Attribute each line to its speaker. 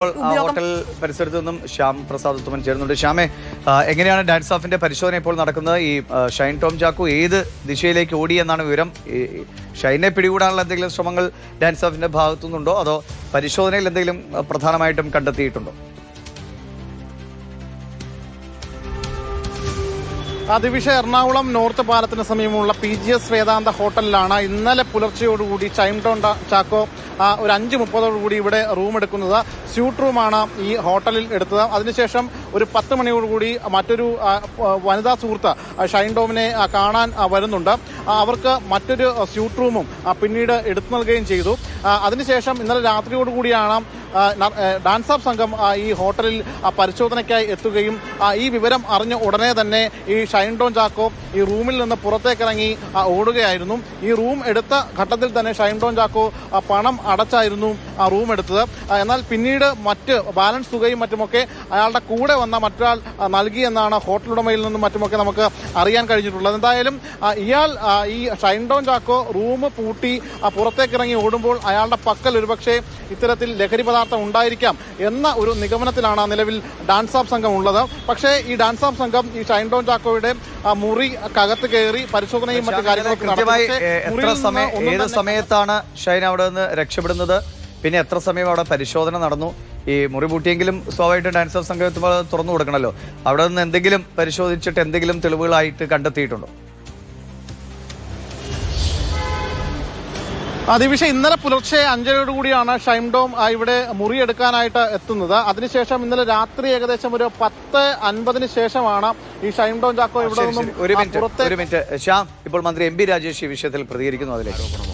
Speaker 1: Hotel പരിസരത്ത് നിന്നും ശ്യാം പ്രസാദ് ഉത്തമൻ ചേരുന്നുണ്ട്. ശ്യാമെ, എങ്ങനെയാണ് ഡാൻസ് ഓഫിന്റെ പരിശോധന ഇപ്പോൾ നടക്കുന്നത്? ഈ ഷൈൻ ടോം ചാക്കോ ഏത് ദിശയിലേക്ക് ഓടി എന്നാണ് വിവരം? ഷൈനെ പിടികൂടാനുള്ള എന്തെങ്കിലും ശ്രമങ്ങൾ ഡാൻസ് ഓഫിന്റെ ഭാഗത്തു നിന്നുണ്ടോ, അതോ പരിശോധനയിൽ എന്തെങ്കിലും പ്രധാനമായിട്ടും കണ്ടെത്തിയിട്ടുണ്ടോ?
Speaker 2: ദിവിഷ എറണാകുളം നോർത്ത് പാലത്തിന് സമീപമുള്ള PGS വേദാന്ത ഹോട്ടലിലാണ് ഇന്നലെ പുലർച്ചയോടുകൂടി ഷൈൻ ടോം ചാക്കോ ഒരു 5:30 ഇവിടെ റൂം എടുക്കുന്നത്. സ്യൂട്ട് റൂമാണ് ഈ ഹോട്ടലിൽ എടുത്തത്. അതിനുശേഷം ഒരു 10 മണിയോടുകൂടി മറ്റൊരു വനിതാ സുഹൃത്ത് ഷൈൻ ടോമിനെ കാണാൻ വരുന്നുണ്ട്. അവർക്ക് മറ്റൊരു സ്യൂട്ട് റൂമും പിന്നീട് എടുത്തു നൽകുകയും ചെയ്തു. അതിനുശേഷം ഇന്നലെ രാത്രിയോടുകൂടിയാണ് ഡാൻസ് ഓഫ് സംഘം ഈ ഹോട്ടലിൽ പരിശോധനയ്ക്കായി എത്തുകയും ഈ വിവരം അറിഞ്ഞ ഉടനെ തന്നെ ഈ ഷൈൻ ടോം ചാക്കോ ഈ റൂമിൽ നിന്ന് പുറത്തേക്കിറങ്ങി ഓടുകയായിരുന്നു. ഈ റൂം എടുത്ത ഘട്ടത്തിൽ തന്നെ ഷൈൻ ടോം ചാക്കോ പണം അടച്ചായിരുന്നു ആ റൂം എടുത്തത്. എന്നാൽ പിന്നീട് മറ്റ് ബാലൻസ് തുകയും മറ്റുമൊക്കെ അയാളുടെ കൂടെ വന്ന മറ്റൊരാൾ നൽകിയെന്നാണ് ഹോട്ടൽ ഉടമയിൽ നിന്നും മറ്റുമൊക്കെ നമുക്ക് അറിയാൻ കഴിഞ്ഞിട്ടുള്ളത്. എന്തായാലും ഇയാൾ ഈ ഷൈൻ ടോം ചാക്കോ റൂം പൂട്ടി പുറത്തേക്കിറങ്ങി ഓടുമ്പോൾ അയാളുടെ പക്കൽ ഒരുപക്ഷെ ഇത്തരത്തിൽ ലഹരി പദാർത്ഥം ഉണ്ടായിരിക്കാം എന്ന ഒരു നിഗമനത്തിലാണ് നിലവിൽ ഡാൻസ് ഓഫ് സംഘം ഉള്ളത്. പക്ഷേ ഈ ഡാൻസ് ഓഫ് സംഘം ഈ ഷൈൻ ടോം ചാക്കോയുടെ മുറിക്കകത്ത് കയറി പരിശോധനയും മറ്റു കാര്യങ്ങളൊക്കെ
Speaker 1: ഏത് സമയത്താണ് ഷൈൻ അവിടെ നിന്ന് രക്ഷപ്പെടുന്നത്? പിന്നെ എത്ര സമയം അവിടെ പരിശോധന നടന്നു? ഈ മുറി പൂട്ടിയെങ്കിലും സ്വാഭാവികമായിട്ടും ഡാൻസ് ഓഫ് സംഘം എത്തുമ്പോൾ തുറന്നു കൊടുക്കണമല്ലോ. അവിടെ നിന്ന് എന്തെങ്കിലും പരിശോധിച്ചിട്ട് എന്തെങ്കിലും തെളിവുകളായിട്ട് കണ്ടെത്തിയിട്ടുണ്ടോ?
Speaker 2: ദിവിഷ ഇന്നലെ പുലർച്ചെ 5:30 ഷൈൻ ടോം ഇവിടെ മുറിയെടുക്കാനായിട്ട് എത്തുന്നത്. അതിനുശേഷം ഇന്നലെ രാത്രി ഏകദേശം ഒരു 10:50 ശേഷമാണ് ഈ ഷൈൻ ടോം ചാക്കോ ഇവിടെ നിന്നും
Speaker 1: ഒരു മിനിറ്റ് ശ്യാം, ഇപ്പോൾ മന്ത്രി MP രാജേഷ് ഈ വിഷയത്തിൽ പ്രതികരിക്കുന്നു. അതിലേക്ക്